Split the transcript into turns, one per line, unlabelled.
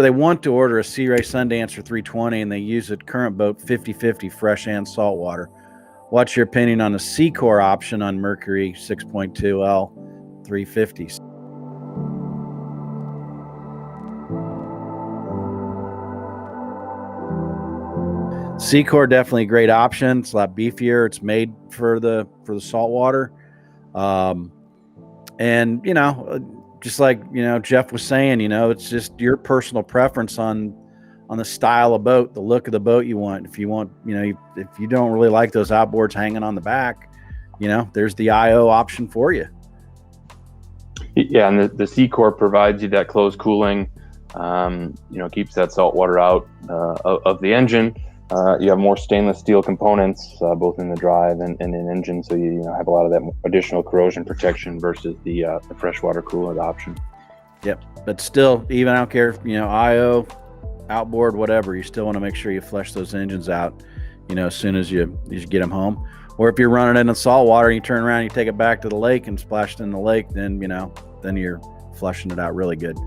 they want to order a Sea Ray Sundancer 320 and they use a current boat 50/50 fresh and saltwater, what's your opinion on the SeaCore option on Mercury 6.2L 350s? SeaCore definitely a great option. It's a lot beefier. It's made for the saltwater, and just like Jeff was saying, it's just your personal preference on the style of boat, the look of the boat you want. If you want, if you don't really like those outboards hanging on the back, there's the IO option for you.
Yeah, and the SeaCore provides you that closed cooling, keeps that salt water out of the engine. You have more stainless steel components, both in the drive and in the engine, so you have a lot of that additional corrosion protection versus the freshwater coolant option.
Yep, but still, even I don't care if IO, outboard, whatever, you still want to make sure you flush those engines out, as soon as you get them home. Or if you're running it in the salt water, and you turn around, you take it back to the lake and splash it in the lake, then then you're flushing it out really good.